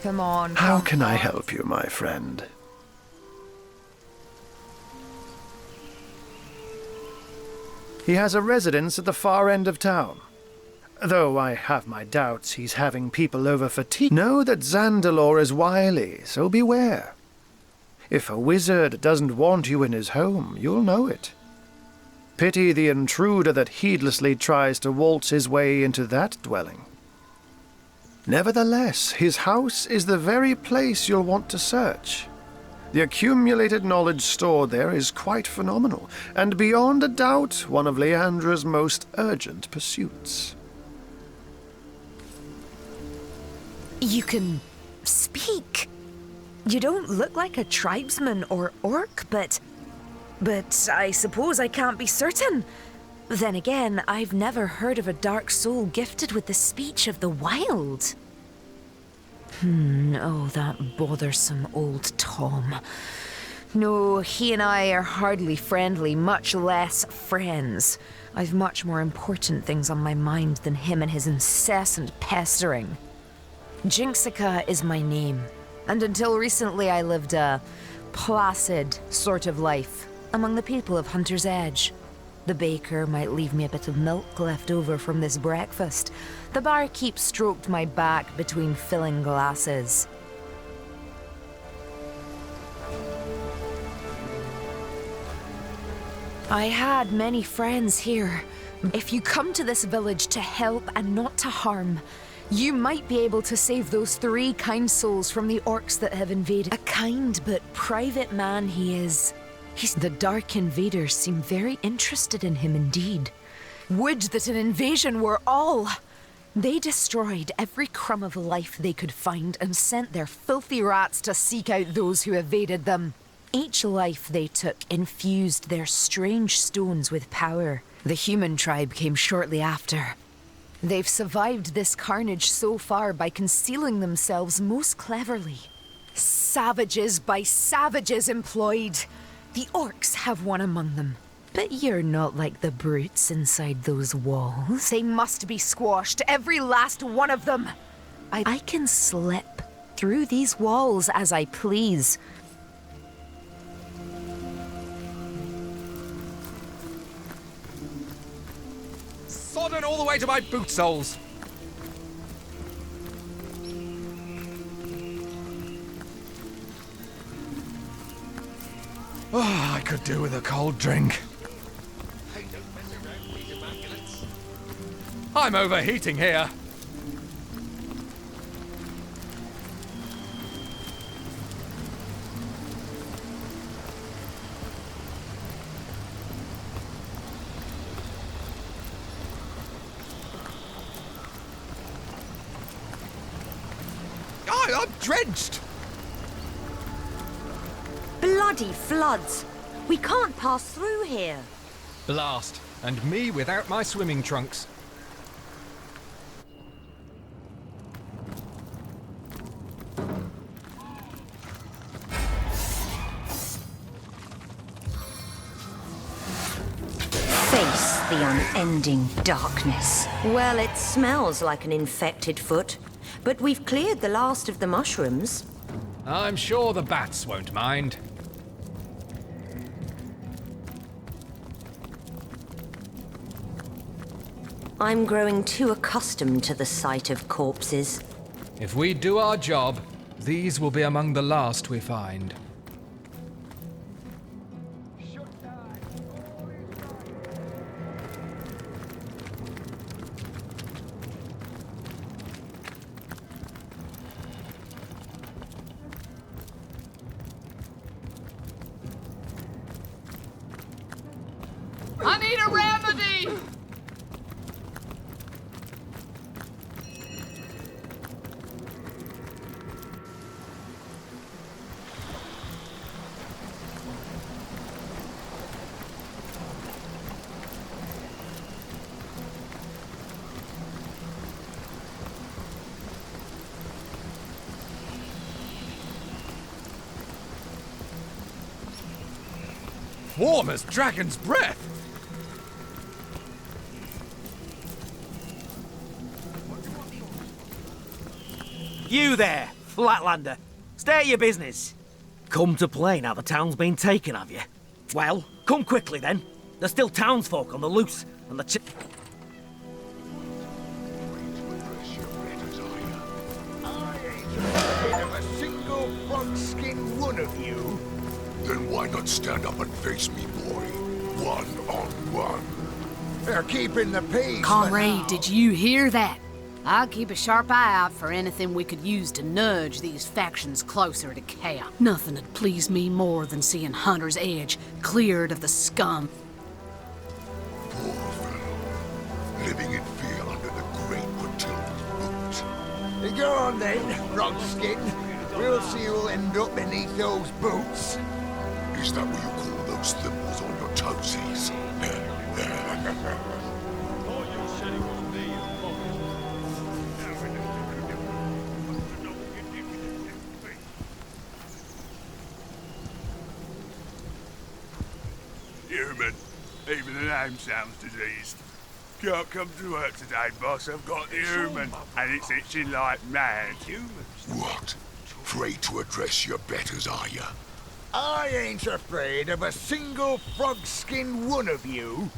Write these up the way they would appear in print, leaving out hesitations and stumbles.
Come on. How can I help you, my friend? He has a residence at the far end of town. Though I have my doubts he's having people over for tea. Know that Zandalor is wily, so beware. If a wizard doesn't want you in his home, you'll know it. Pity the intruder that heedlessly tries to waltz his way into that dwelling. Nevertheless, his house is the very place you'll want to search. The accumulated knowledge stored there is quite phenomenal, and beyond a doubt one of Leandra's most urgent pursuits. You can speak. You don't look like a tribesman or orc, but I suppose I can't be certain. Then again, I've never heard of a dark soul gifted with the speech of the wild. Oh, that bothersome old Tom. No, he and I are hardly friendly, much less friends. I've much more important things on my mind than him and his incessant pestering. Jinxica is my name, and until recently I lived a placid sort of life among the people of Hunter's Edge. The baker might leave me a bit of milk left over from this breakfast. The barkeep stroked my back between filling glasses. I had many friends here. If you come to this village to help and not to harm, you might be able to save those 3 kind souls from the orcs that have invaded. A kind but private man he is. The Dark Invaders seem very interested in him indeed. Would that an invasion were all! They destroyed every crumb of life they could find and sent their filthy rats to seek out those who evaded them. Each life they took infused their strange stones with power. The human tribe came shortly after. They've survived this carnage so far by concealing themselves most cleverly. Savages by savages employed. The orcs have one among them. But you're not like the brutes inside those walls. They must be squashed, every last one of them. I can slip through these walls as I please. Sodden all the way to my boot soles. Oh, I could do with a cold drink. I'm overheating here. I'm drenched. Bloody floods! We can't pass through here. Blast. And me without my swimming trunks. Face the unending darkness. Well, it smells like an infected foot, but we've cleared the last of the mushrooms. I'm sure the bats won't mind. I'm growing too accustomed to the sight of corpses. If we do our job, these will be among the last we find. I need a remedy! Warm as dragon's breath! You there! Flatlander, state your business. Come to play now the town's been taken, have you? Well, come quickly then. There's still townsfolk on the loose, and the I ain't afraid of a single frog-skinned one of you. Then why not stand up and face me, boy? One on one. They're keeping the peace. for Comrade, now. did you hear that? I'll keep a sharp eye out for anything we could use to nudge these factions closer to chaos. Nothing'd please me more than seeing Hunter's Edge cleared of the scum. Poor fellow. Living in fear under the great Matilda's boot. Go on then, frog-skin. We'll see who'll end up beneath those boots. Is that what you call those thimbles on your toesies? Human. Even the name sounds diseased. Can't come to work today, boss. I've got the human, and it's itching like mad. What? Afraid to address your betters, are you? I ain't afraid of a single frog-skinned one of you.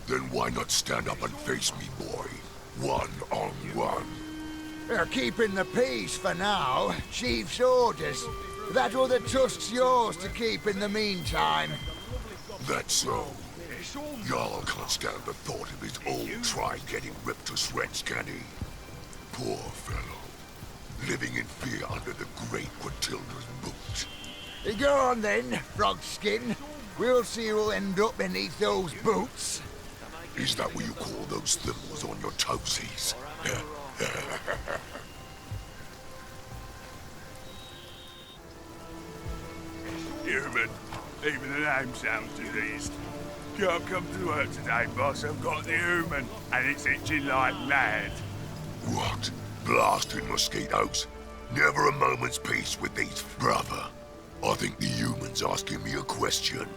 Then why not stand up and face me, boy? One on one. They're keeping the peace for now. Chief's orders. That other tusk's yours to keep in the meantime. That's so. Jarl can't stand the thought of his old tribe getting ripped to shreds, can he? Poor fellow. Living in fear under the great Matilda's boot. Go on then, frog-skin. We'll see who'll end up beneath those boots. Is that what you call those thimbles on your toesies? Human. Even the name sounds diseased. Can't come to work today, boss. I've got the human, and it's itching like mad. What? Blasting mosquitoes? Never a moment's peace with these, brother. I think the human's asking me a question.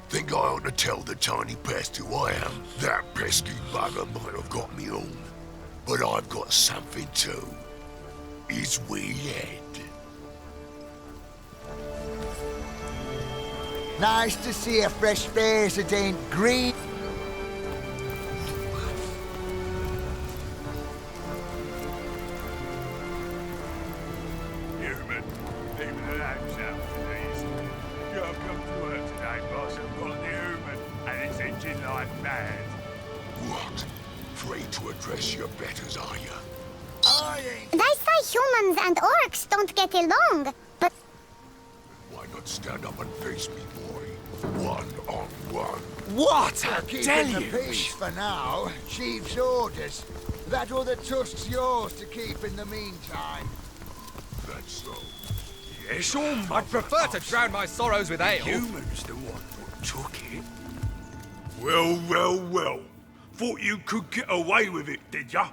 Think I ought to tell the tiny pest who I am? That pesky bugger might have got me on. But I've got something too. His wee head. Nice to see a fresh face that ain't green. Human. Even the name sounds diseased. Can't come to work today, boss. I've got the human, and it's itching like mad. What? Afraid to address your betters, are you? I ain't. They say humans and orcs don't get along, but Why not stand up and face me, boy? One on one. What They're a keeping the deluge! peace for now. Chief's orders. That other tusk's yours to keep in the meantime. That's so. Yes, or I'd prefer to drown my sorrows with ale. human's the one that took it. Well, well, well. Thought you could get away with it, did ya?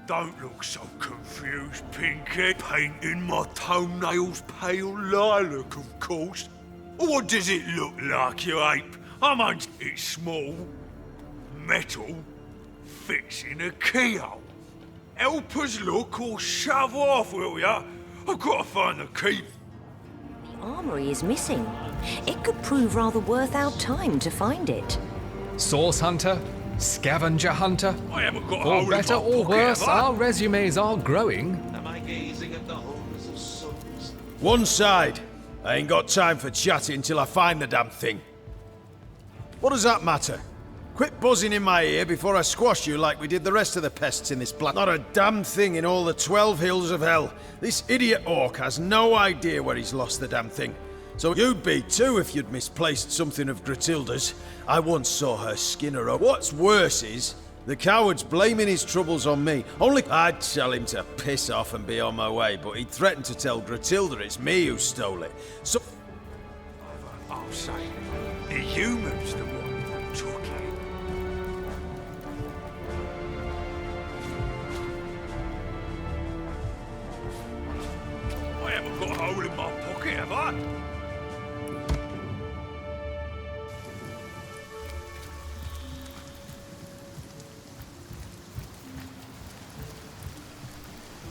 Don't look so confused, Pinky. Painting my toenails pale lilac, of course. What does it look like, you ape? I mean, it's small, metal, fits in a keyhole. Help us look or shove off, will ya? I've got to find the key. The armory is missing. It could prove rather worth our time to find it. Source hunter, scavenger hunter. I haven't got a For hole in better my or pocket, worse, have I? our resumes are growing. One side. I ain't got time for chatting till I find the damn thing. What does that matter? Quit buzzing in my ear before I squash you like we did the rest of the pests in this planet. Not a damn thing in all the 12 hills of hell. This idiot orc has no idea where he's lost the damn thing. So you'd be too if you'd misplaced something of Gratilda's. I once saw her skin her up. What's worse is, the coward's blaming his troubles on me. Only I'd tell him to piss off and be on my way, but he threatened to tell Gratilda it's me who stole it. So... I'll say, the human's the one that took it. I haven't got a hole in my pocket, have I?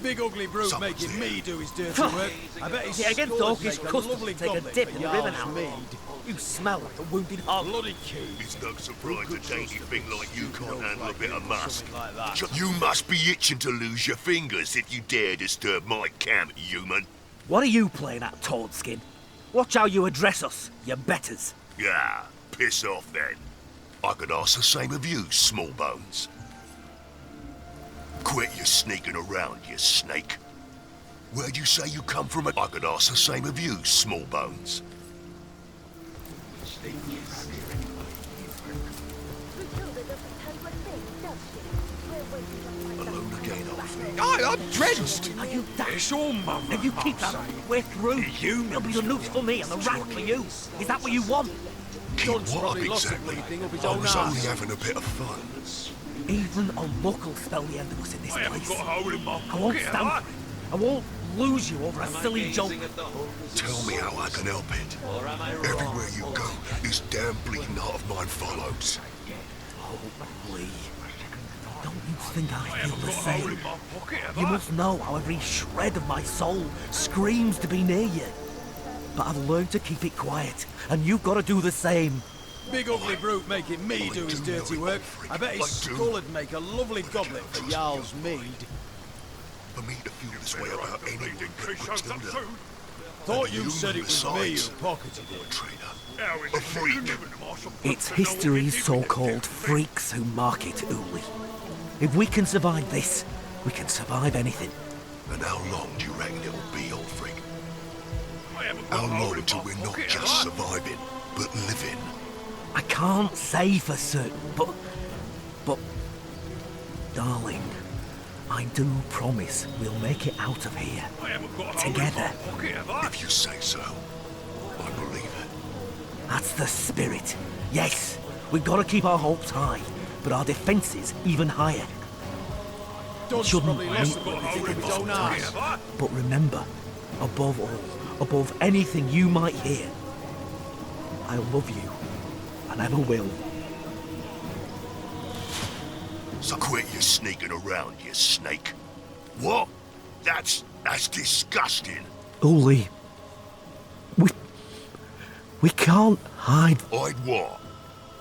Big ugly brute making me do his dirty work. I bet he's against Orcish customers take a dip in the river now. Mead. You smell like a wounded hog. Bloody key. It's no surprise a dainty thing like you can't handle a bit of musk. Like that. You must be itching to lose your fingers if you dare disturb my camp, human. What are you playing at, Toadskin? Watch how you address us, you betters. Yeah, piss off then. I could ask the same of you, small bones. Quit your sneaking around, you snake. Where'd you say you come from? I could ask the same of you, small bones. Alone again, Alfie. I'm drenched! Are you that? It's all mum. If you keep that way through, it'll be the noose for me and the rat for you. Is that what you want? Keep what up exactly? I was only having a bit of fun. Even a luck will spell the end of us in this I haven't place. got a hole in my I won't pocket, stand have I? for it. I won't lose you over a silly joke. Tell me how I can help it. Everywhere you go, this damn bleeding heart of mine follows. Oh, Lee. Don't you think I feel the Got a hole same? in my pocket, have You I? must know how every shred of my soul screams to be near you. But I've learned to keep it quiet, and you've got to do the same. Big ugly brute making me do his dirty work. I bet his skull would make a lovely goblet for Jarl's mead. For me to feel this way about anything but Shows up Matilda. soon. Thought you said it was me who pocketed A it. traitor. How is A it freak. you can live in the marshal It's put to know what history's you're doing? so-called freaks who mark it, Uli. If we can survive this, we can survive anything. And how long do you reckon it'll be, old freak? I haven't got How a hole long in till my we're not pocket, just have I? surviving, but living? I can't say for certain, but, darling, I do promise we'll make it out of here. I haven't got a hole Together. in my pocket, have I? If you say so, I believe it. That's the spirit. Yes, we've got to keep our hopes high, but our defences even higher. Dunn's Shouldn't probably lost we? a bit of his own Pocket, ass. have I? But remember, above all, above anything you might hear, I love you, and ever will. So quit your sneaking around, you snake. What? That's disgusting. Uli, we can't hide. Hide what?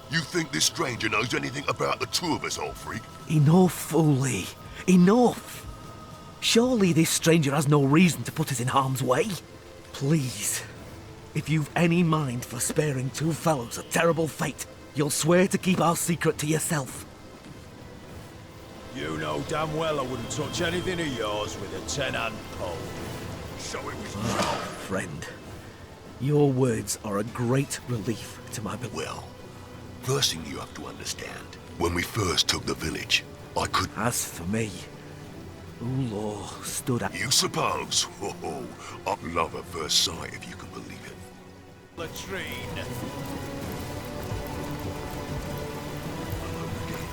You think this stranger knows anything about the two of us, old freak? Enough, Uli. Enough. Surely this stranger has no reason to put us in harm's way. Please, if you've any mind for sparing two fellows a terrible fate, you'll swear to keep our secret to yourself. You know damn well I wouldn't touch anything of yours with a 10-hand pole. So it was Friend, your words are a great relief to my belief. Well, first thing you have to understand, when we first took the village, I could... As for me, Ulor stood at... You suppose? Oh, up love at first sight, if you can believe it. Latrine.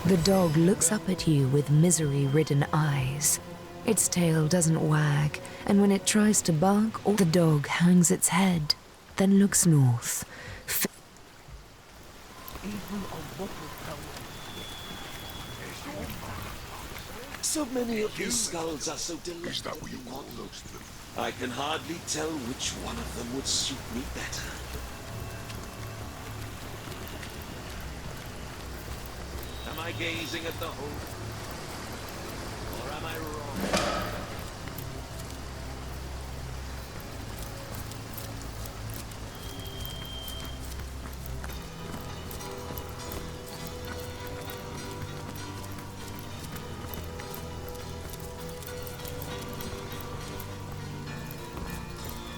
The dog looks up at you with misery-ridden eyes. Its tail doesn't wag, and when it tries to bark, the dog hangs its head, then looks north. So many of these skulls are so Is delicious. that what you call those things? I can hardly tell which one of them would suit me better. Am I gazing at the whole? Or am I wrong?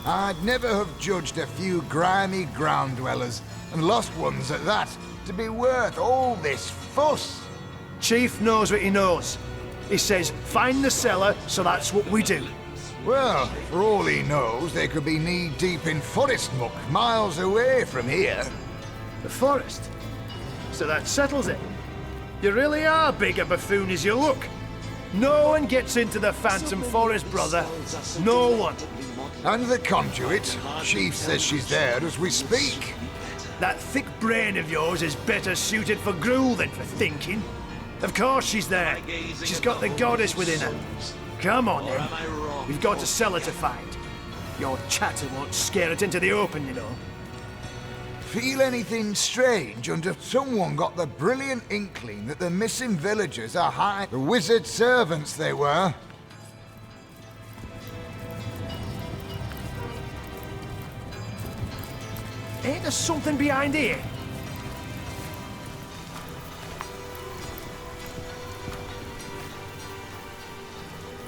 I'd never have judged a few grimy ground dwellers, and lost ones at that, to be worth all this fuss. Chief knows what he knows. He says, find the cellar, so that's what we do. Well, for all he knows, they could be knee-deep in forest muck, miles away from here. The forest? So that settles it. You really are big a buffoon as you look. No one gets into the Phantom Forest, brother. No one. And the conduit, Chief says she's there as we speak. That thick brain of yours is better suited for gruel than for thinking. Of course she's there. She's got the goddess within her. Come on, Or then. am I wrong? We've got a cellar to find. Your chatter won't scare it into the open, you know. Feel anything strange until someone got the brilliant inkling that the missing villagers are the wizard servants they were. Ain't there something behind here?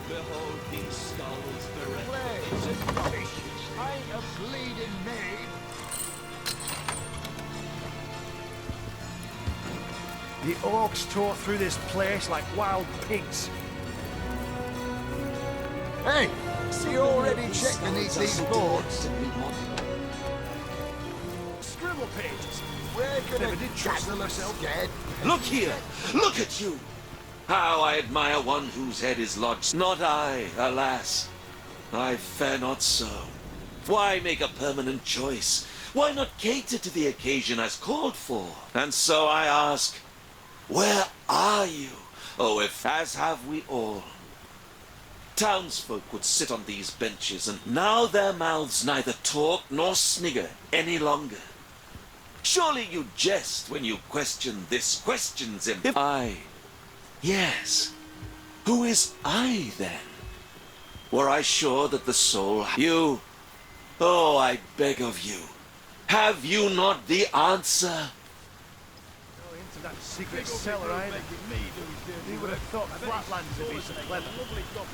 Behold these skulls bereft. I ain't a bleeding maid. The orcs tore through this place like wild pigs. Hey, see you already checked beneath these boards. Scribble pages. Where could Never a did trust dazzle of myself. scared? Look here! Look at you! How I admire one whose head is lodged. Not I, alas. I fare not so. Why make a permanent choice? Why not cater to the occasion as called for? And so I ask, where are you? Oh, if as have we all. Townsfolk would sit on these benches, and now their mouths neither talk nor snigger any longer. Surely you jest when you question this questions him. If I, yes, who is I then? Were I sure that the soul you, oh, I beg of you, have you not the answer? Go into that secret cellar either. Who would have thought flatlands would be so clever?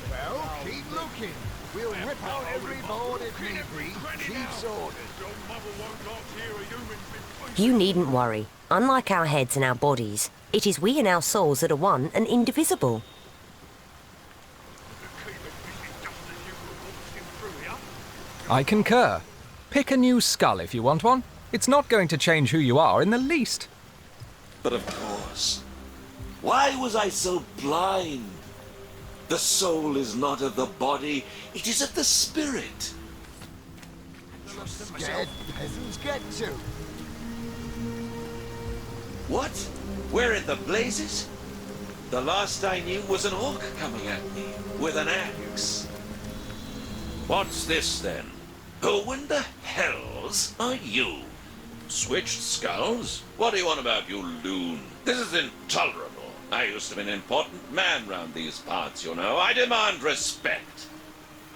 Well, keep looking. We'll rip out every board if need be. Chief's orders. You needn't worry. Unlike our heads and our bodies, it is we and our souls that are one and indivisible. I concur. Pick a new skull if you want one. It's not going to change who you are in the least. But of course, why was I so blind? The soul is not of the body, it is of the spirit. Scared peasants get to. What? Where in the blazes? The last I knew was an orc coming at me with an axe. What's this then? Who in the hells are you? Switched skulls? What do you want about, you loon? This is intolerable. I used to be an important man round these parts, you know. I demand respect.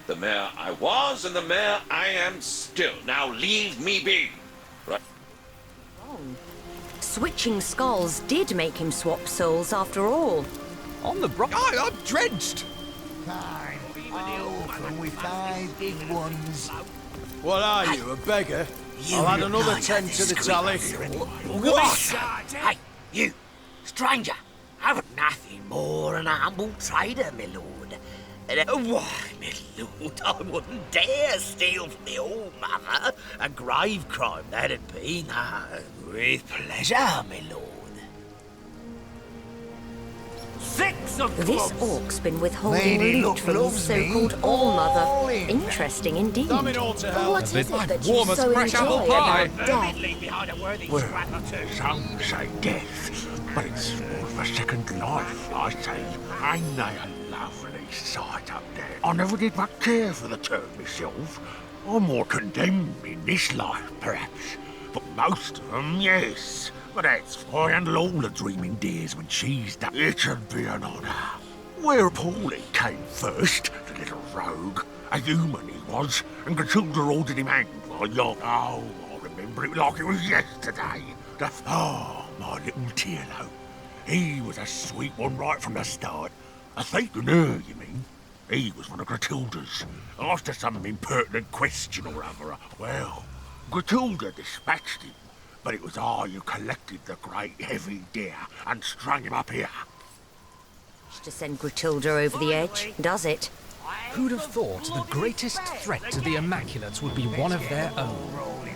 The mayor I was and the mayor I am still. Now leave me be. Right? Switching skulls did make him swap souls after all. On the I'm drenched! Fine. Oh, can we find big ones? What are you, a beggar? I'll add another 10 to the tally. What? Hey, you, stranger, have nothing more than a humble trader, my lord. Why, my lord, I wouldn't dare steal from the All-Mother. A grave crime that'd be. With pleasure, my lord. 6 of This clubs. orc's been withholding Lady loot Luck from his loves me. so-called All-Mother. Interesting indeed. Damn it all to hell. What is it that you warm as so fresh apple enjoy pie. about death? Leave behind a worthy Well, scrap or two. some say death, but it's more of a second life, I say. Ain't they a lovely sight up there? I never did much care for the term myself. I'm more condemned in this life, perhaps. But most of them, yes. But that's why I handle all the dreaming dears when she's done. It should be an honour. Where Paulie came first, the little rogue. A human he was, and Gratuda ordered him hanged while young. Oh, I remember it like it was yesterday. My little Tierlo. He was a sweet one right from the start. A thief in her, you mean? He was one of Gratilda's. After some impertinent question or other, well, Gratilda dispatched him. But it was I who collected the great heavy deer and strung him up here. To send Gratilda over the edge, does it? Who'd have thought the greatest threat to the Immaculates would be one of their own?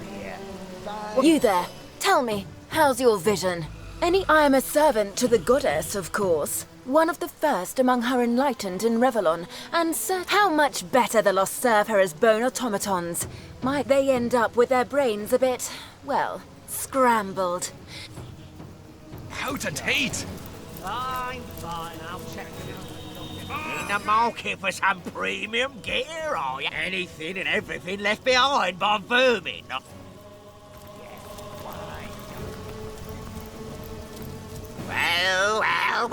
You there, tell me, how's your vision? I am a servant to the goddess, of course. One of the first among her enlightened in Rivellon, and how much better the lost serve her as bone automatons. Might they end up with their brains a bit, well, scrambled. Out and hate! Fine, I'll check it In the market for some premium gear, are you? Anything and everything left behind by vermin. Well.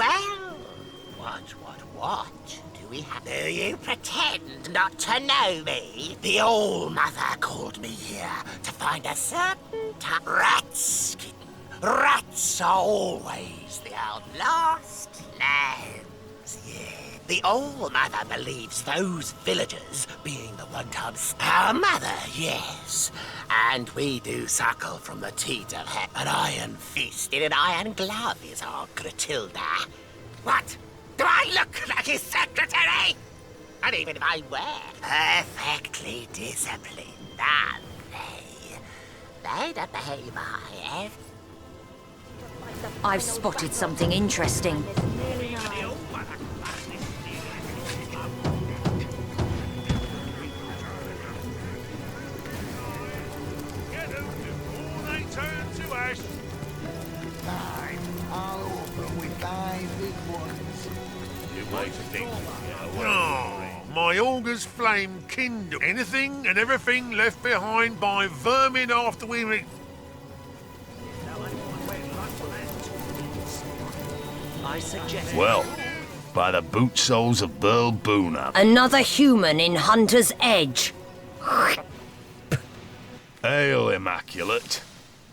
What do we have? Do you pretend not to know me? The All-Mother called me here to find a certain rats, kitten. Rats are always the lost lambs, yeah. The All-Mother believes those villagers being the one-times our mother, yes. And we do suckle from the teat of her. An iron fist in an iron glove is our Gratilda. What? Do I look like his secretary? And even if I were perfectly disciplined, aren't they? They'd obey my I've spotted something interesting. My auger's flame kindle. Anything and everything left behind by vermin after we Well, by the boot soles of Burl Boona. Another human in Hunter's Edge. Hail, Immaculate.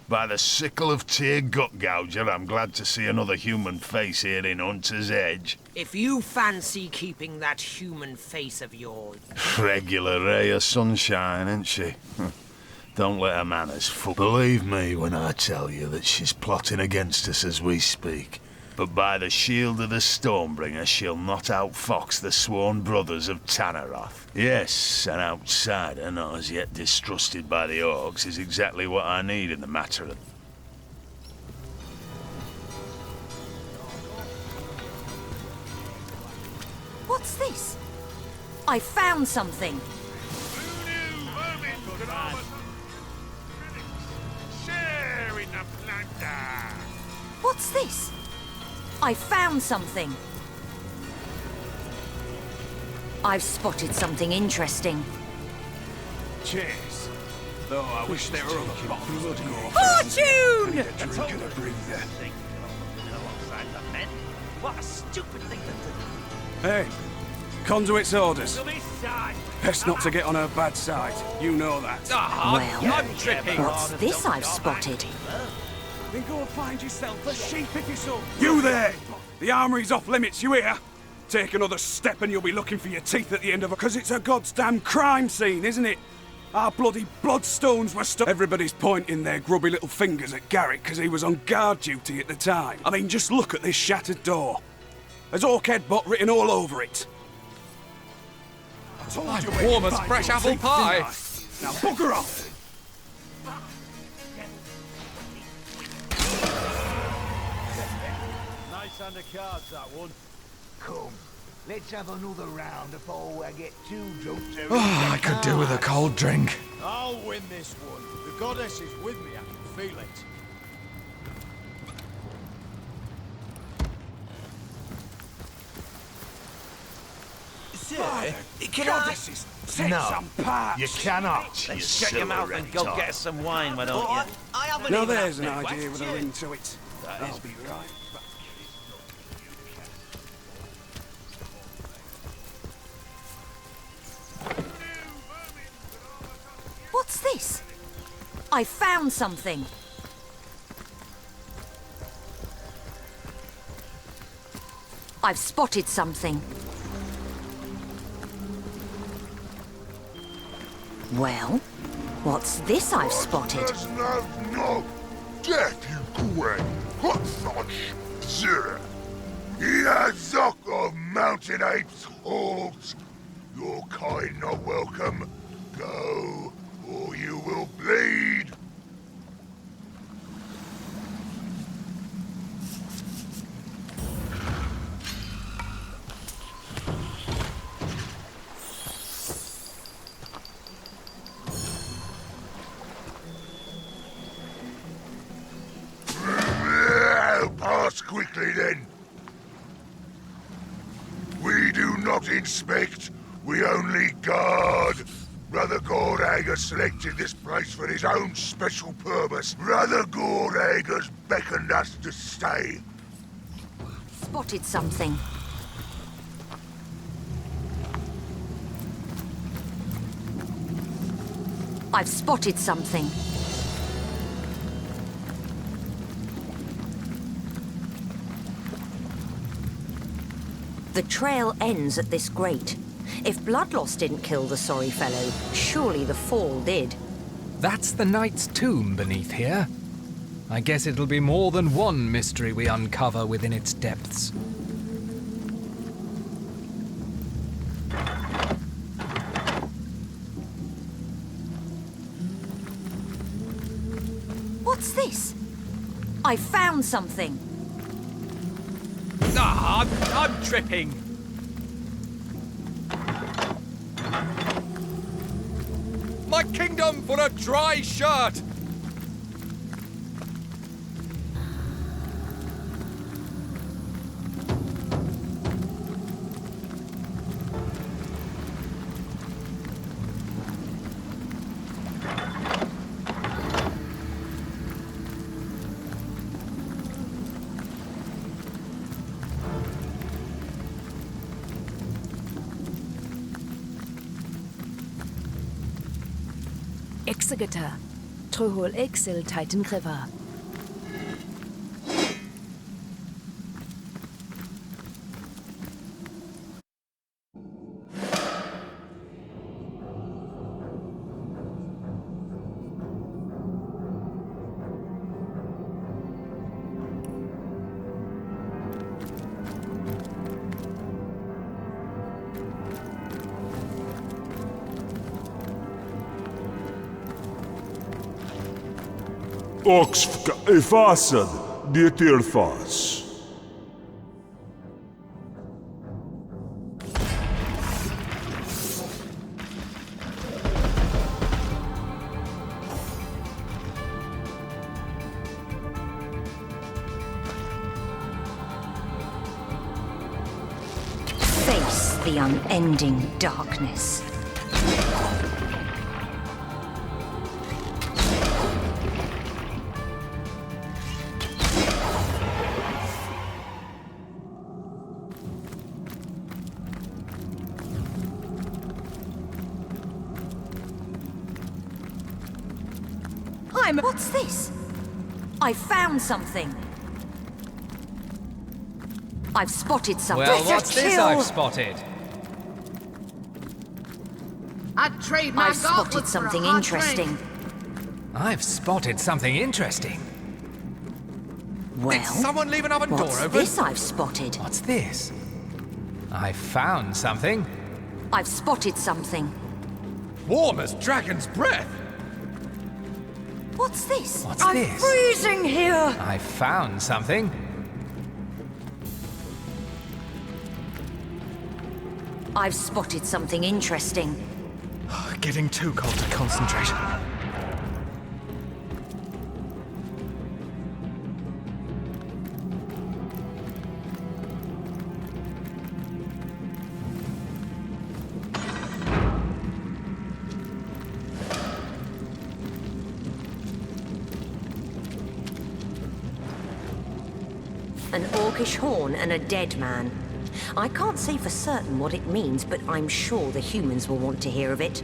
By the sickle of Tyr Gut Gouger, I'm glad to see another human face here in Hunter's Edge. If you fancy keeping that human face of yours... Regular ray of sunshine, ain't she? Don't let her manners fool. Believe me when I tell you that she's plotting against us as we speak. But by the shield of the Stormbringer, she'll not outfox the sworn brothers of Tannaroth. Yes, an outsider, not as yet distrusted by the orcs, is exactly what I need in the matter of... What's this? I found something. What's this? I found something. I've spotted something interesting. Cheers. Though I wish there were a bloody Fortune! drink and a breather. What a stupid thing to do. Hey, Conduit's orders. Best not to get on her bad side. You know that. Well, I'm tripping. what's this I've spotted? Then go and find yourself a sheep if you so. You there! The armory's off limits, you hear? Take another step and you'll be looking for your teeth at the end of it. 'Cause it's a goddamn crime scene, isn't it? Our bloody bloodstones were stuck. Everybody's pointing their grubby little fingers at Garrett 'cause he was on guard duty at the time. I mean, just look at this shattered door. There's Orchid Bot written all over it. I told you warm as fresh apple pie. Now bugger off! Nice hand of cards, that one. Come, let's have another round before I get too drunk to... Oh, I could do with a cold drink. I'll win this one. The goddess is with me, I can feel it. Sir, can Goddesses, take some parts. You cannot. Then shut your mouth and go get us some wine, why don't you? I haven't Now even there's an had no idea with a question. ring to it. I'll be right. What's this? I found something. I've spotted something. Well, what's this I've spotted? No. Death, you Gwen. What such? Sir. Yeah, Zock of mountain apes, hogs. Your kind not welcome. Go, or you will bleed. Pass quickly then. We do inspect, we only guard. Brother Gordag has selected this place for his own special purpose. Brother Gordag has beckoned us to stay. Spotted something. I've spotted something. The trail ends at this grate. If Bloodloss didn't kill the sorry fellow, surely the fall did. That's the knight's tomb beneath here. I guess it'll be more than one mystery we uncover within its depths. What's this? I found something. Ah, I'm tripping. My kingdom for a dry shirt! Exegeta, Trohol Exil Titan Kriva. Oxfka efasad dietirfas. Face the unending darkness. What's this? I found something. I've spotted something. Well, what's this I've spotted? I'd trade my I've spotted gauntlet for a something hot interesting. drink. I've spotted something interesting. Well, did someone leave an oven door what's open? this I've spotted? What's this? I found something. I've spotted something. Warm as dragon's breath. What's this? What's I'm this? freezing here. I found something. I've spotted something interesting. Getting too cold to concentrate. An orcish horn and a dead man. I can't say for certain what it means, but I'm sure the humans will want to hear of it.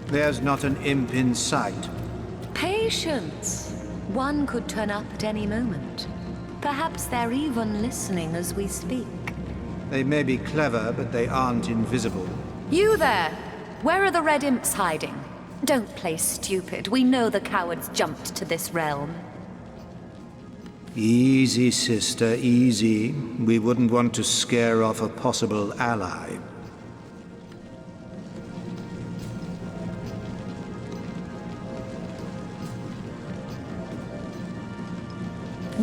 There's not an imp in sight. Patience. One could turn up at any moment. Perhaps they're even listening as we speak. They may be clever, but they aren't invisible. You there! Where are the red imps hiding? Don't play stupid. We know the cowards jumped to this realm. Easy, sister, easy. We wouldn't want to scare off a possible ally.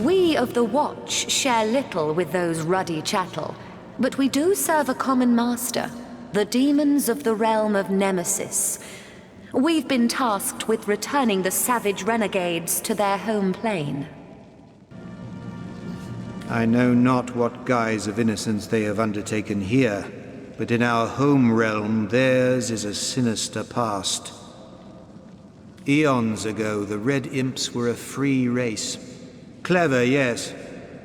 We of the Watch share little with those ruddy chattel, but we do serve a common master, the demons of the realm of Nemesis. We've been tasked with returning the savage renegades to their home plane. I know not what guise of innocence they have undertaken here, but in our home realm theirs is a sinister past. Eons ago, the Red Imps were a free race. Clever, yes,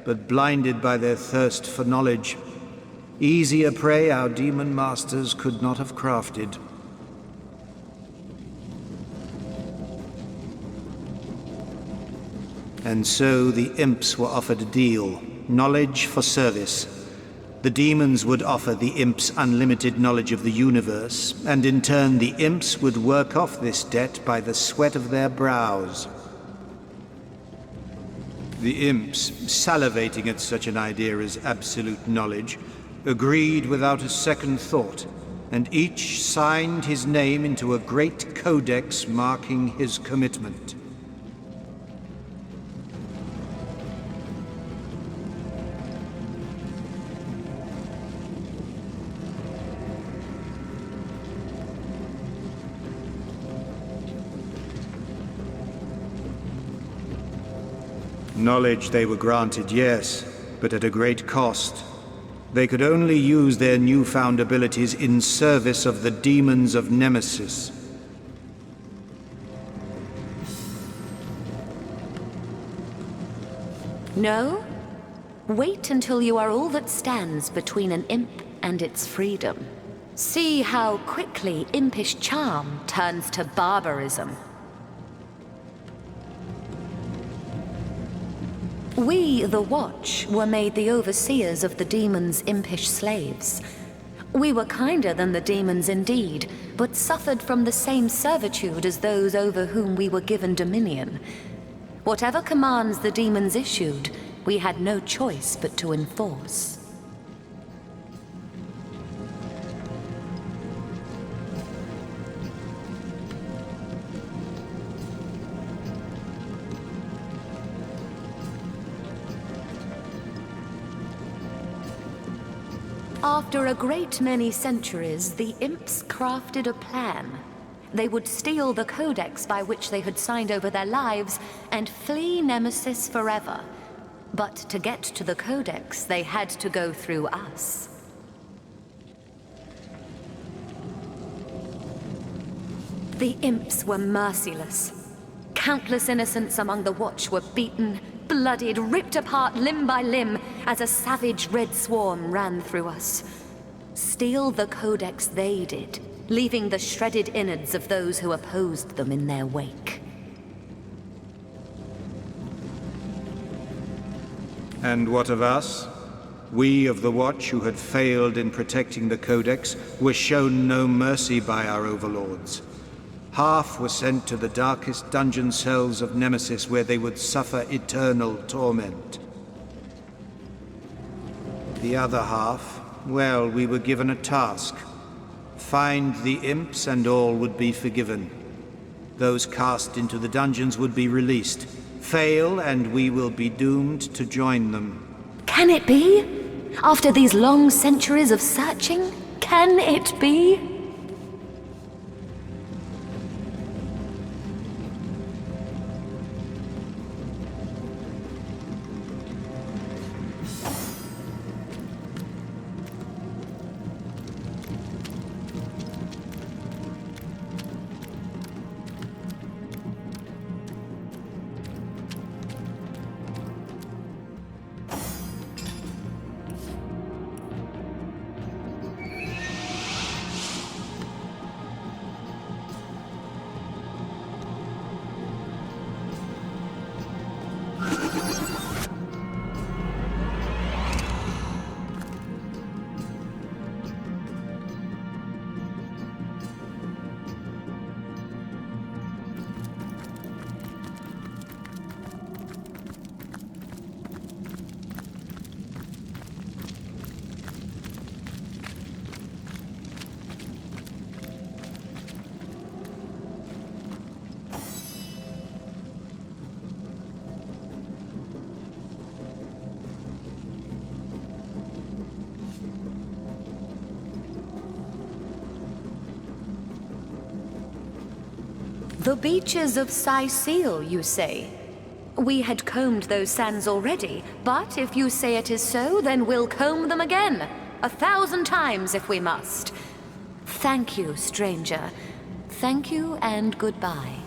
but blinded by their thirst for knowledge. Easier prey our demon masters could not have crafted. And so the Imps were offered a deal. Knowledge for service. The demons would offer the Imps unlimited knowledge of the universe, and in turn the Imps would work off this debt by the sweat of their brows. The Imps, salivating at such an idea as absolute knowledge, agreed without a second thought, and each signed his name into a great codex marking his commitment. Knowledge they were granted, yes, but at a great cost. They could only use their newfound abilities in service of the demons of Nemesis. No? Wait until you are all that stands between an imp and its freedom. See how quickly impish charm turns to barbarism. We, the Watch, were made the overseers of the demons' impish slaves. We were kinder than the demons indeed, but suffered from the same servitude as those over whom we were given dominion. Whatever commands the demons issued, we had no choice but to enforce. After a great many centuries, the Imps crafted a plan. They would steal the codex by which they had signed over their lives and flee Nemesis forever. But to get to the codex, they had to go through us. The Imps were merciless. Countless innocents among the Watch were beaten, bloodied, ripped apart limb by limb as a savage red swarm ran through us. Steal the codex they did, leaving the shredded innards of those who opposed them in their wake. And what of us? We of the Watch who had failed in protecting the codex were shown no mercy by our overlords. Half were sent to the darkest dungeon cells of Nemesis where they would suffer eternal torment. The other half, well, we were given a task. Find the Imps and all would be forgiven. Those cast into the dungeons would be released. Fail and we will be doomed to join them. Can it be? After these long centuries of searching, can it be? The beaches of Sicile, you say? We had combed those sands already, but if you say it is so, then we'll comb them again. 1,000 times if we must. Thank you, stranger. Thank you and goodbye.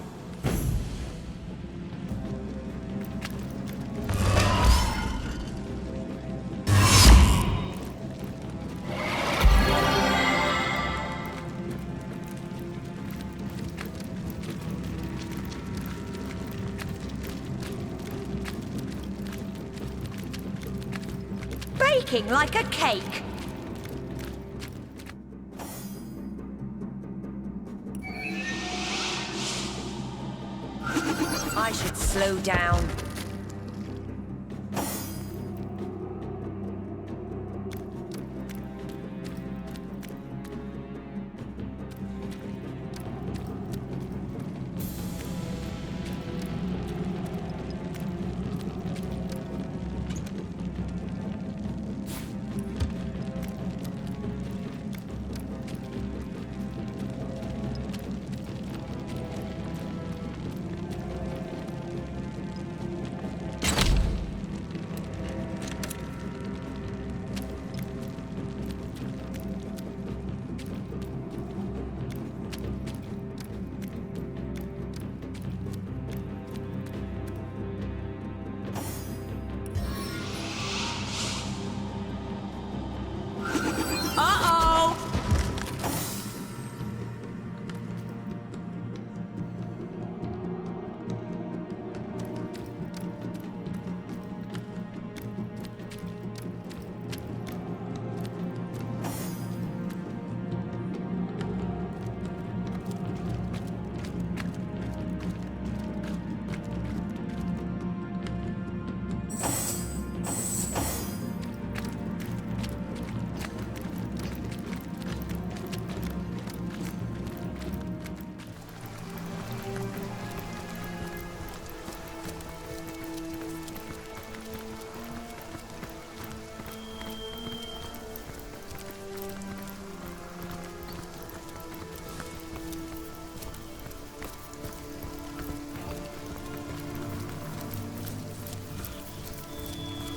Baking like a cake. I should slow down.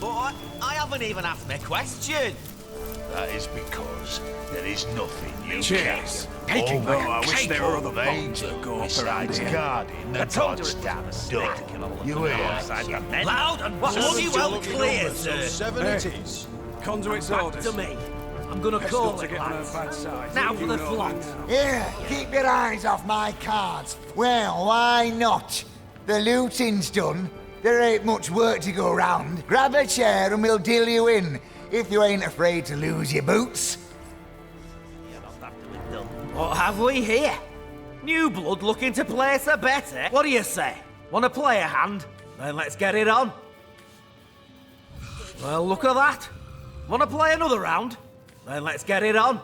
But I haven't even asked my question. That is because there is nothing you Cheers. can. Baking like a I wish there were other bones that go up around here. Guarding the I told you gods a damn done. You hear? Loud and bloody well clear, sir. 7 it is. Conduit's Back orders. to me. I'm gonna Best call not to it, get on her lads. bad side. Now You for the know flot. that. Here, keep your eyes off my cards. Well, why not? The looting's done. There ain't much work to go round. Grab a chair and we'll deal you in, if you ain't afraid to lose your boots. What have we here? New blood looking to place a bet, eh? What do you say? Want to play a hand? Then let's get it on. Well, look at that. Want to play another round? Then let's get it on.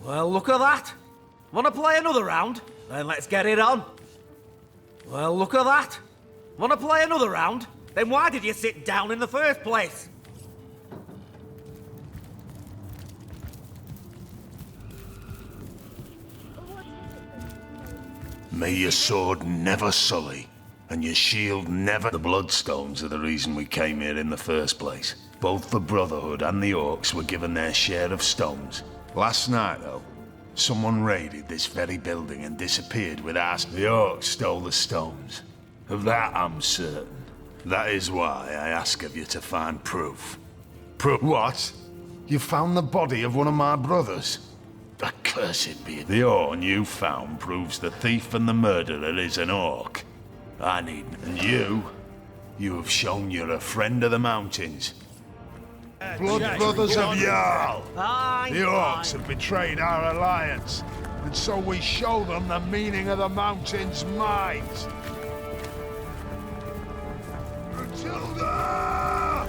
Well, look at that. Want to play another round? Then let's get it on. Well, look at that. Want to play another round? Then why did you sit down in the first place? May your sword never sully, and your shield never... The Bloodstones are the reason we came here in the first place. Both the Brotherhood and the Orcs were given their share of stones. Last night, though, someone raided this very building and disappeared without... The Orcs stole the stones. Of that I'm certain. That is why I ask of you to find proof. Proof? What? You found the body of one of my brothers? Accursed be it. The horn you found proves the thief and the murderer is an orc. I need... And you have shown you're a friend of the mountains. Blood brothers of Jarl! The orcs have betrayed our alliance, and so we show them the meaning of the mountain's might. Matilda!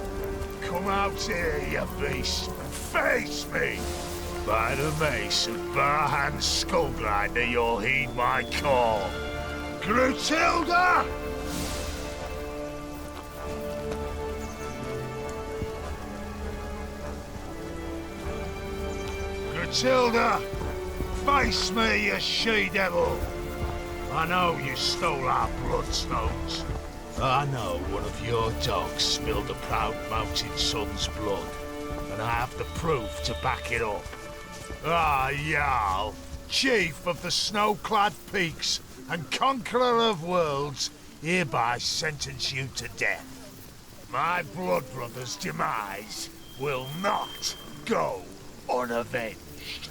Come out here, you beast, and face me! By the mace of Barhan Skullgrinder, you'll heed my call. Gruntilda! Gruntilda! Face me, you she-devil! I know you stole our blood, Snows. I know one of your dogs spilled a proud mountain son's blood, and I have the proof to back it up. Jarl, chief of the snow-clad peaks and conqueror of worlds, hereby sentence you to death. My blood brother's demise will not go unavenged.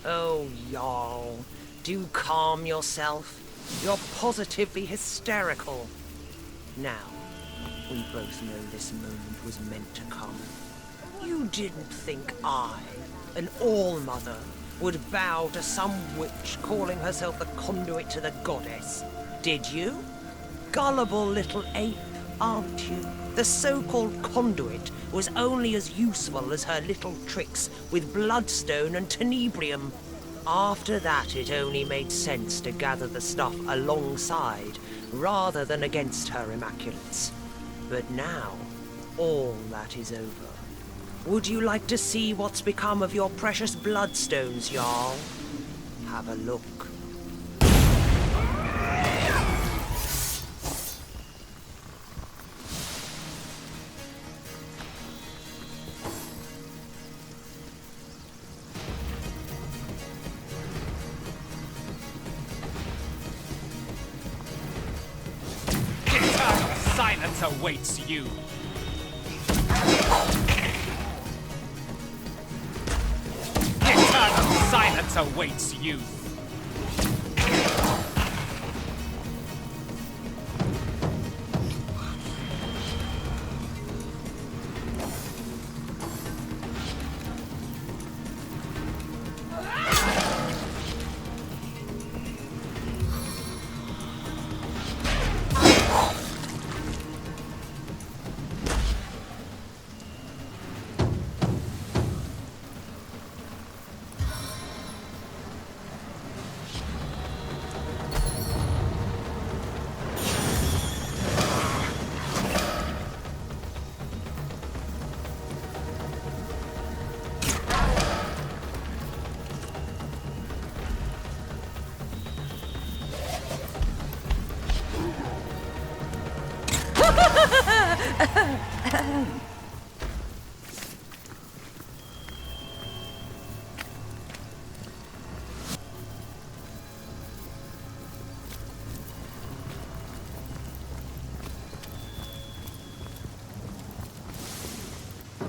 Oh, Jarl, do calm yourself. You're positively hysterical. Now, we both know this moment was meant to come. You didn't think I, an All-Mother, would bow to some witch calling herself the conduit to the goddess, did you? Gullible little ape, aren't you? The so-called conduit was only as useful as her little tricks with bloodstone and tenebrium. After that, it only made sense to gather the stuff alongside, rather than against her immaculates. But now, all that is over. Would you like to see what's become of your precious bloodstones, Jarl? Have a look. Silence awaits you. Eternal silence awaits you.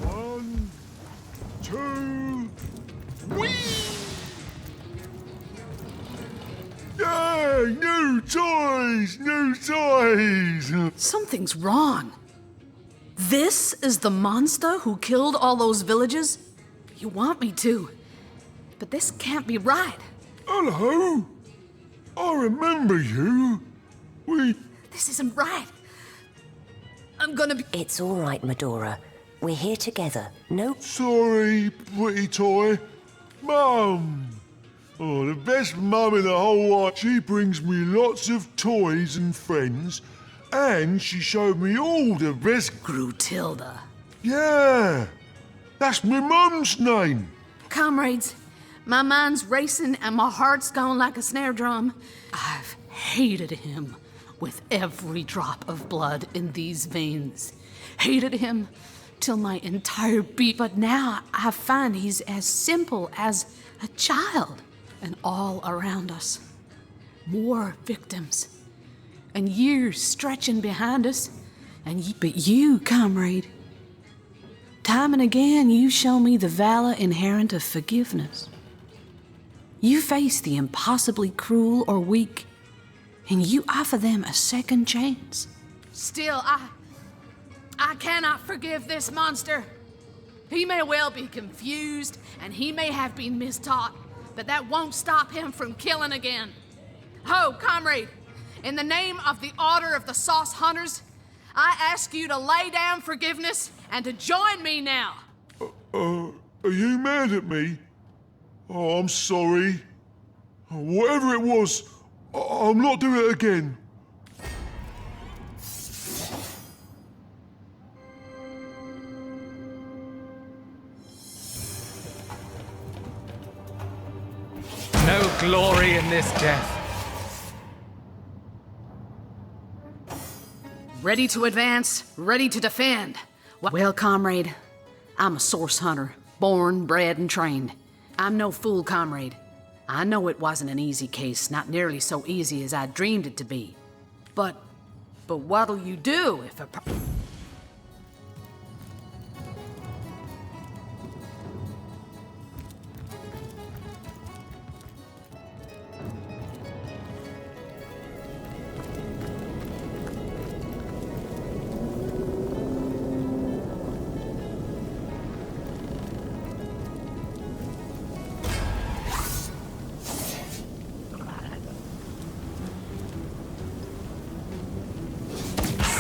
One, two, whee! Yay! New toys! New toys! Something's wrong. This is the monster who killed all those villagers? You want me to, but this can't be right. Hello? I remember you. This isn't right. I'm gonna be... It's all right, Medora. We're here together. No... Sorry, pretty toy. Mum! Oh, the best mum in the whole world. She brings me lots of toys and friends, and she showed me all the best... Grutilda. Yeah! That's my mum's name. Comrades, my mind's racing and my heart's gone like a snare drum. I've hated him with every drop of blood in these veins. Hated him till my entire being. But now I find he's as simple as a child. And all around us, more victims. And years stretching behind us. But you, comrade, time and again you show me the valor inherent of forgiveness. You face the impossibly cruel or weak, and you offer them a second chance. Still, I cannot forgive this monster. He may well be confused, and he may have been mistaught, but that won't stop him from killing again. Ho, comrade, in the name of the Order of the Sauce Hunters, I ask you to lay down forgiveness and to join me now. Are you mad at me? Oh, I'm sorry. Whatever it was, I'm not doing it again. No glory in this death. Ready to advance, ready to defend. Well, comrade, I'm a source hunter, born, bred, and trained. I'm no fool, comrade. I know it wasn't an easy case, not nearly so easy as I dreamed it to be. But what'll you do if a...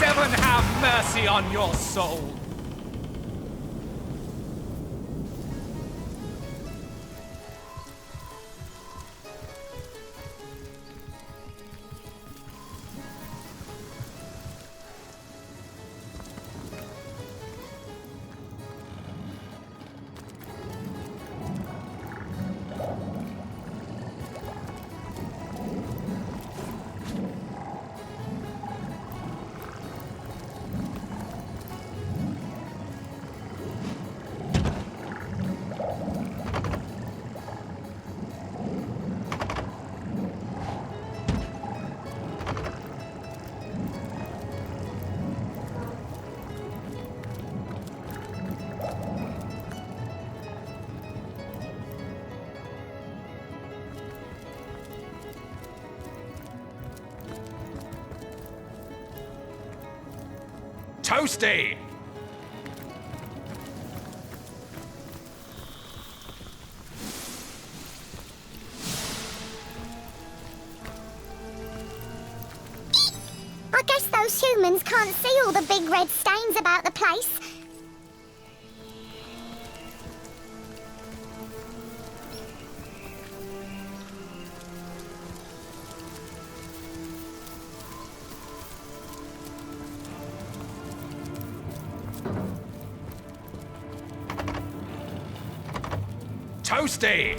Heaven have mercy on your soul! Toasty! I guess those humans can't see all the big red stains about the place. Toasty!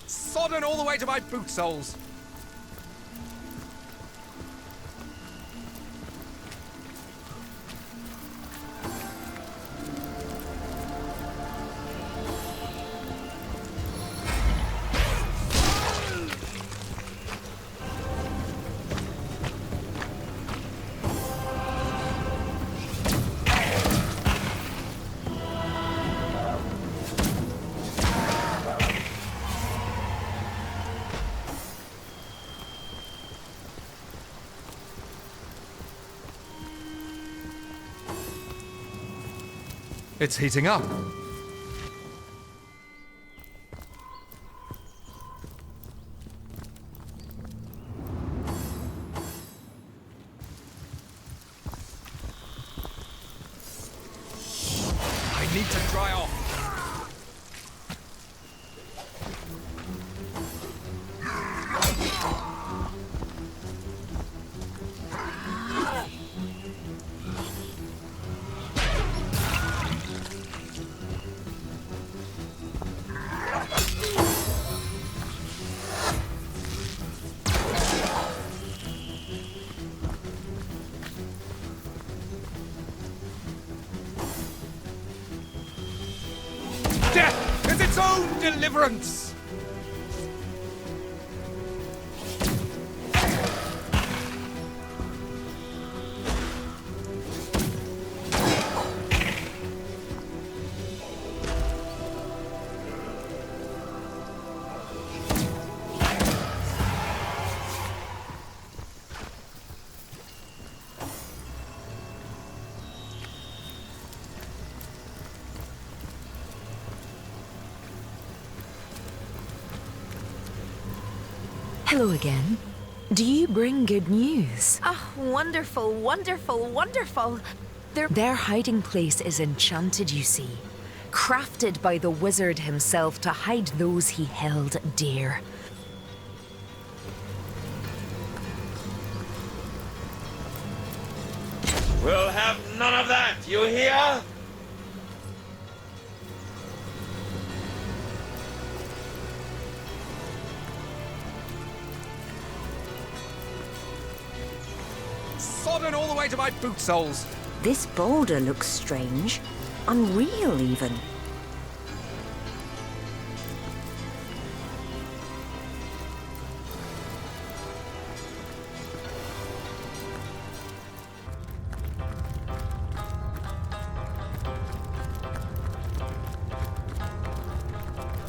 Sodden all the way to my boot soles. It's heating up. I need to dry off. own deliverance! Hello again. Do you bring good news? Oh, wonderful, wonderful, wonderful. Their hiding place is enchanted, you see. Crafted by the wizard himself to hide those he held dear. We'll have none of that, you hear? Sodden all the way to my boot soles. This boulder looks strange. Unreal, even.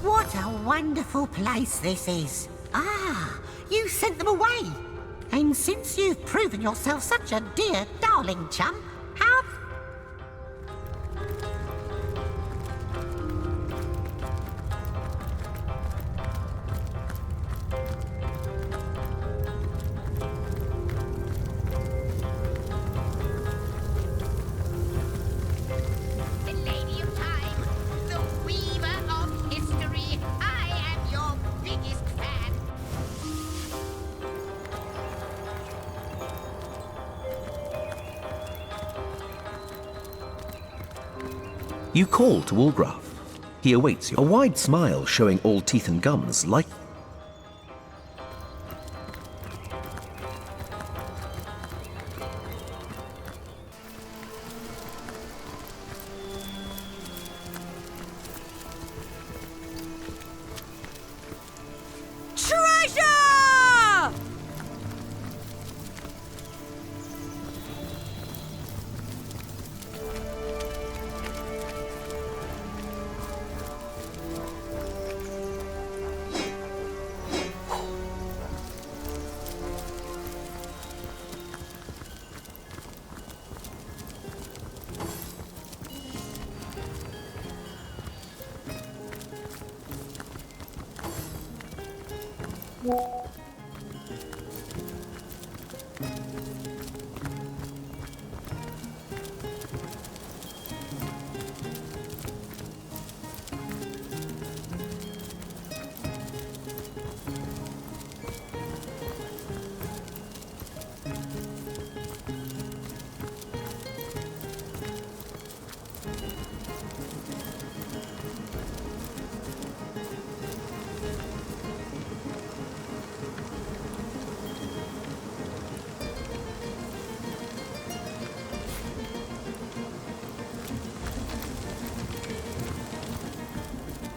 What a wonderful place this is. Ah, you sent them away. And since you've proven yourself such a dear, darling chum, how... The Lady of Time, the weaver of history. I am your biggest fan. You call to Ulgraf. He awaits you, a wide smile showing all teeth and gums like... Treasure!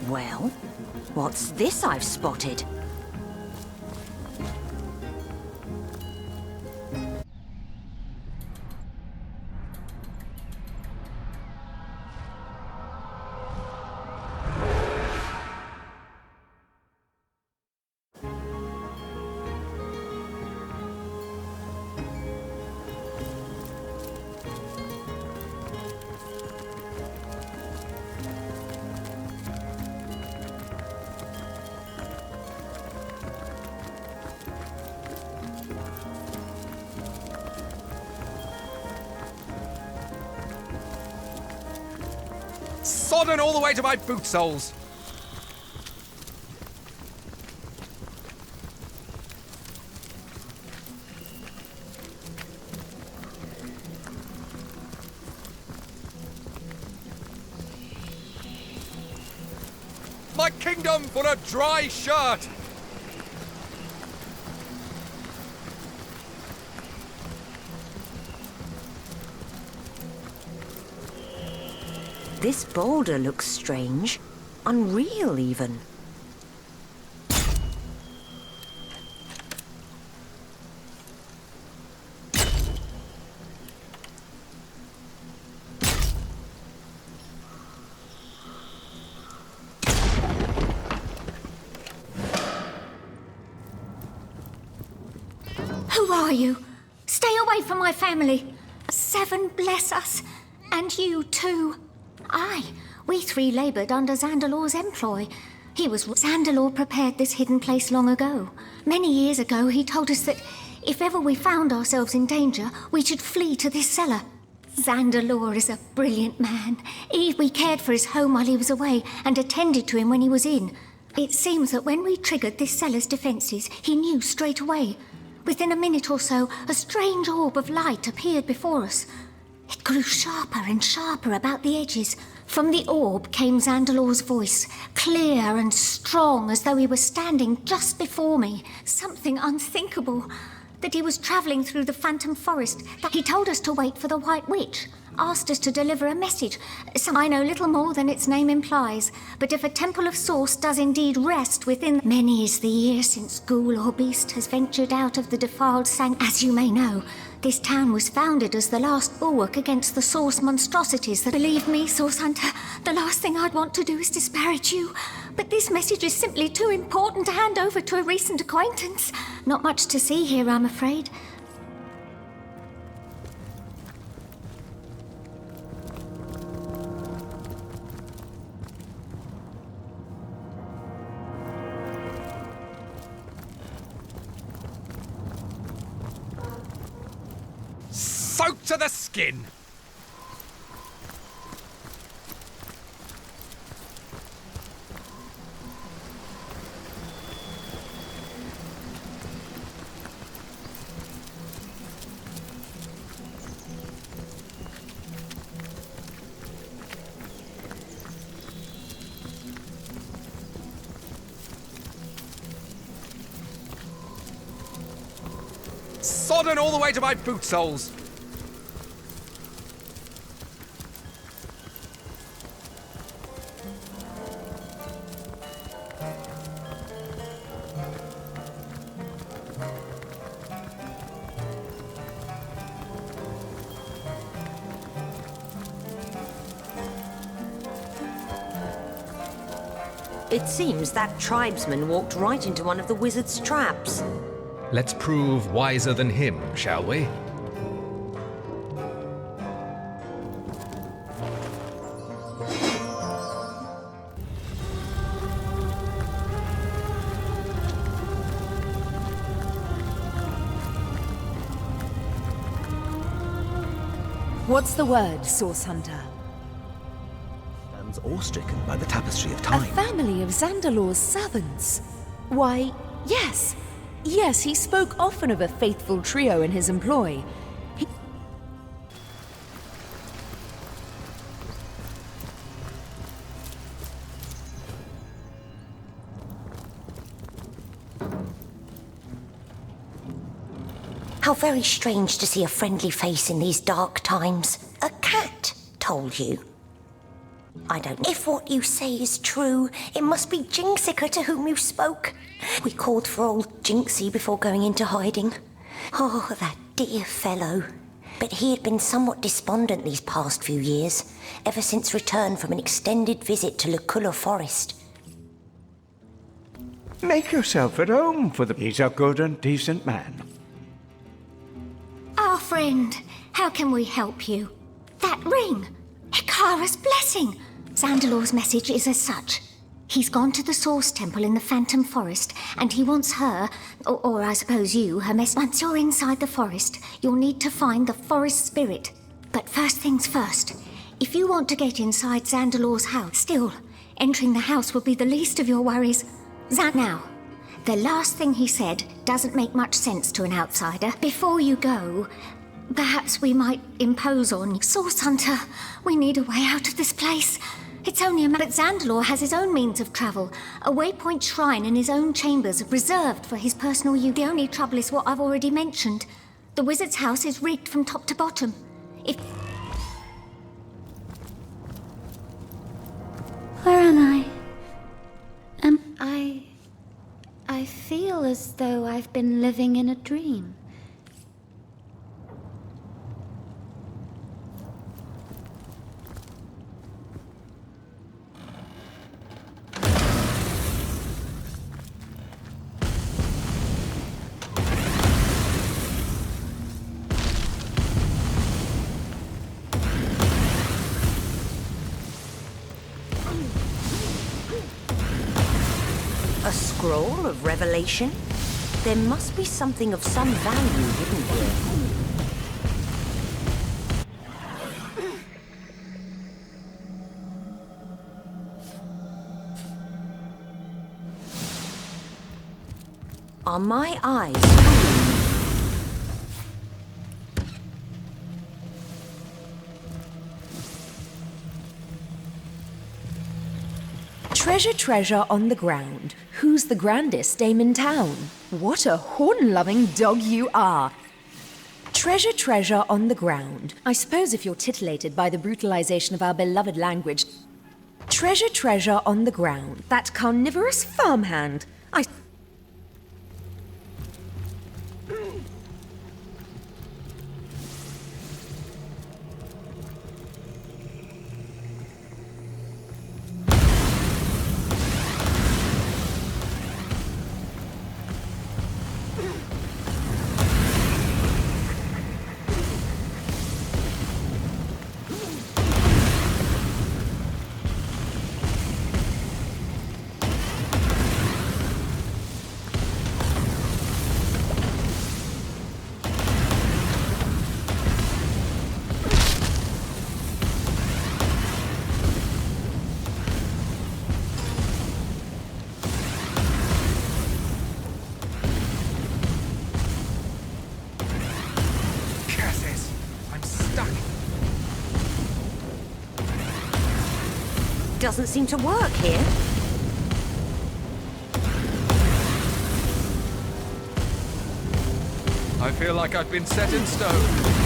Well, what's this I've spotted? Sodden all the way to my boot soles. My kingdom for a dry shirt. This boulder looks strange. Unreal, even. Who are you? Stay away from my family. Seven bless us. And you too. Aye, we three laboured under Zandalor's employ. Zandalor prepared this hidden place long ago. Many years ago, he told us that if ever we found ourselves in danger, we should flee to this cellar. Zandalor is a brilliant man. We cared for his home while he was away and attended to him when he was in. It seems that when we triggered this cellar's defences, he knew straight away. Within a minute or so, a strange orb of light appeared before us. It grew sharper and sharper about the edges. From the orb came Zandalor's voice, clear and strong, as though he were standing just before me. Something unthinkable. That he was travelling through the Phantom Forest. That he told us to wait for the White Witch. Asked us to deliver a message. I know little more than its name implies, but if a temple of source does indeed rest within... Many is the year since ghoul or beast has ventured out of the defiled As you may know, this town was founded as the last bulwark against the source monstrosities that... Believe me, Source Hunter, the last thing I'd want to do is disparage you. But this message is simply too important to hand over to a recent acquaintance. Not much to see here, I'm afraid. Soaked to the skin! Sodden all the way to my boot soles! It seems that tribesman walked right into one of the wizard's traps. Let's prove wiser than him, shall we? What's the word, Source Hunter? Stands awe-stricken by the tapestry of time. A family of Zandalor's servants. Why, yes. Yes, he spoke often of a faithful trio in his employ. How very strange to see a friendly face in these dark times. A cat told you. I don't know. If what you say is true, it must be Jinxica to whom you spoke. We called for old Jinxie before going into hiding. Oh, that dear fellow. But he had been somewhat despondent these past few years, ever since return from an extended visit to Luculla Forest. Make yourself at home for the... He's a good and decent man. Our friend, how can we help you? That ring! Hekara's blessing! Zandalor's message is as such. He's gone to the Source Temple in the Phantom Forest, and he wants her, or I suppose you, her mess. Once you're inside the forest, you'll need to find the forest spirit. But first things first, if you want to get inside Zandalor's house, still, entering the house will be the least of your worries. Now, the last thing he said doesn't make much sense to an outsider. Before you go, perhaps we might impose on you. Source Hunter, we need a way out of this place. It's only a matter. But Zandalor has his own means of travel. A waypoint shrine in his own chambers, reserved for his personal use. The only trouble is what I've already mentioned. The wizard's house is rigged from top to bottom. Where am I? as though I've been living in a dream. A scroll of revelation? There must be something of some value hidden here. Are my eyes fooling me? Treasure, treasure on the ground. Who's the grandest dame in town? What a horn-loving dog you are! Treasure, treasure on the ground. I suppose if you're titillated by the brutalization of our beloved language. Treasure, treasure on the ground. That carnivorous farmhand. Doesn't seem to work here. I feel like I've been set in stone.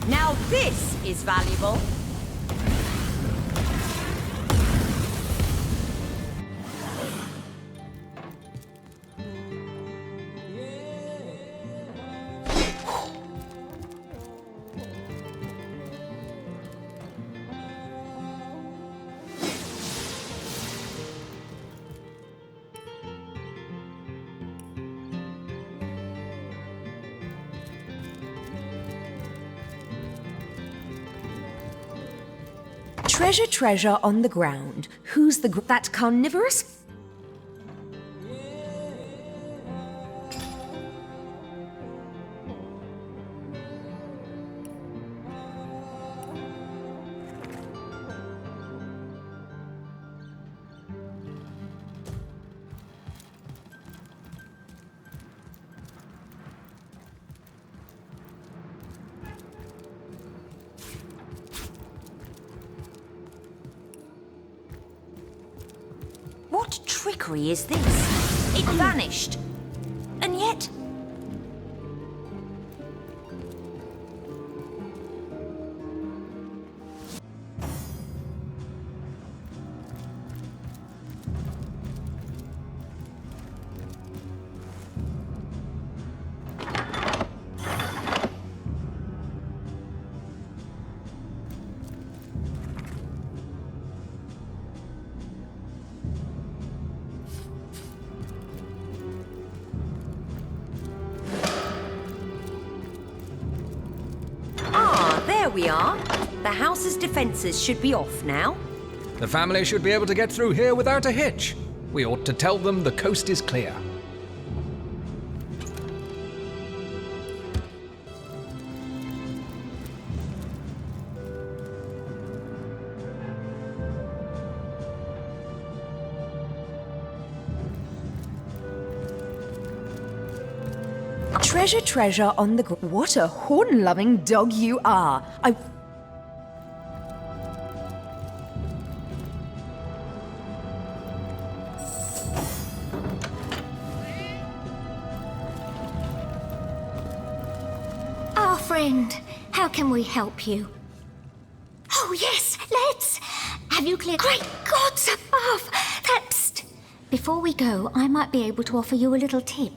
Now this is valuable. Treasure on the ground. Who's that carnivorous? What trickery is this? It vanished. And yet... There we are. The house's defences should be off now. The family should be able to get through here without a hitch. We ought to tell them the coast is clear. Treasure on the ground. What a horn-loving dog you are. Our friend, how can we help you? Oh, yes, let's. Have you cleared? Great gods above! Psst. Before we go, I might be able to offer you a little tip.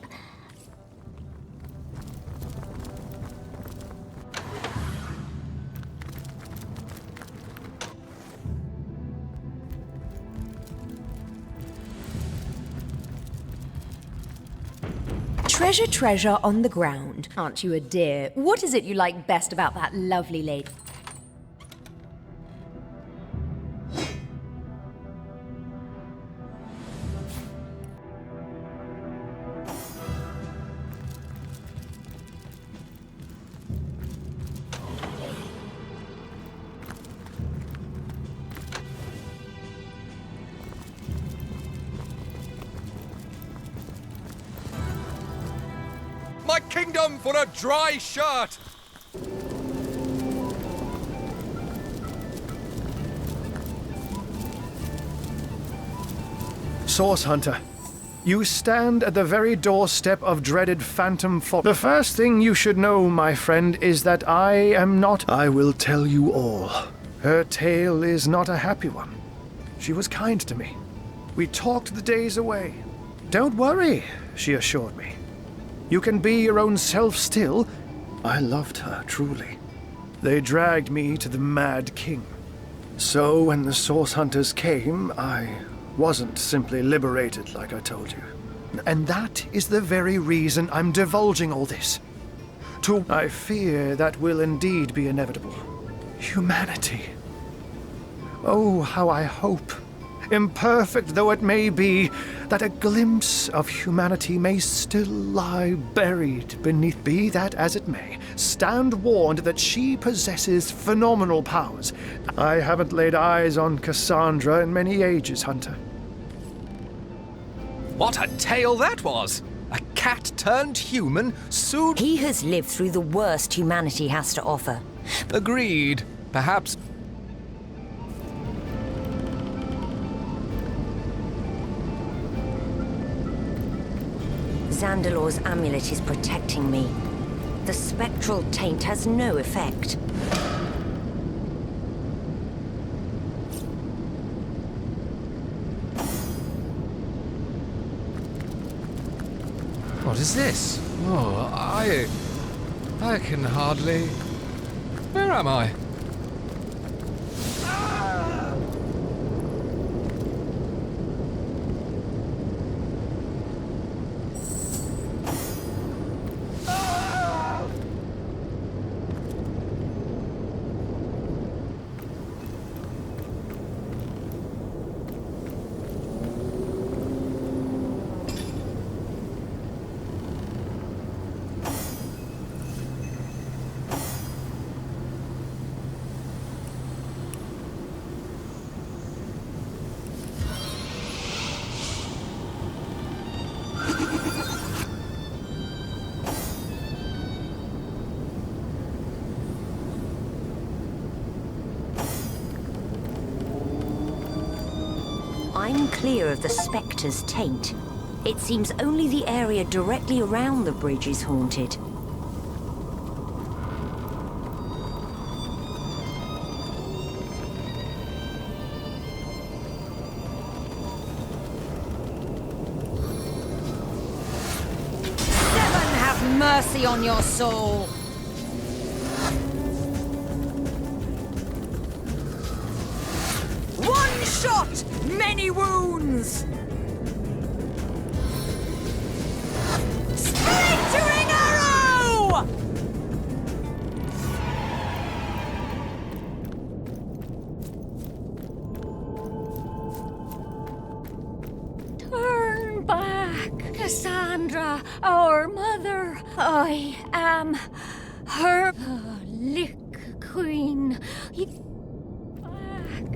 Treasure on the ground. Aren't you a dear? What is it you like best about that lovely lady? My kingdom for a dry shirt! Source Hunter, you stand at the very doorstep of dreaded Phantom Fort. The first thing you should know, my friend, is that I am not... I will tell you all. Her tale is not a happy one. She was kind to me. We talked the days away. Don't worry, she assured me. You can be your own self still. I loved her, truly. They dragged me to the Mad King. So when the Source Hunters came, I wasn't simply liberated like I told you. And that is the very reason I'm divulging all this. I fear that will indeed be inevitable. Humanity. Oh, how I hope, imperfect though it may be, that a glimpse of humanity may still lie buried beneath. Be that as it may, stand warned that she possesses phenomenal powers. I haven't laid eyes on Cassandra in many ages, Hunter. What a tale that was! A cat turned human, sued... He has lived through the worst humanity has to offer. Agreed. Perhaps... Zandalor's amulet is protecting me. The spectral taint has no effect. What is this? Oh, I can hardly... Where am I? I'm clear of the spectre's taint. It seems only the area directly around the bridge is haunted. Heaven have mercy on your soul! One shot, many wounds! Splintering arrow! Turn back, Cassandra, our mother. I am her lick queen. Back.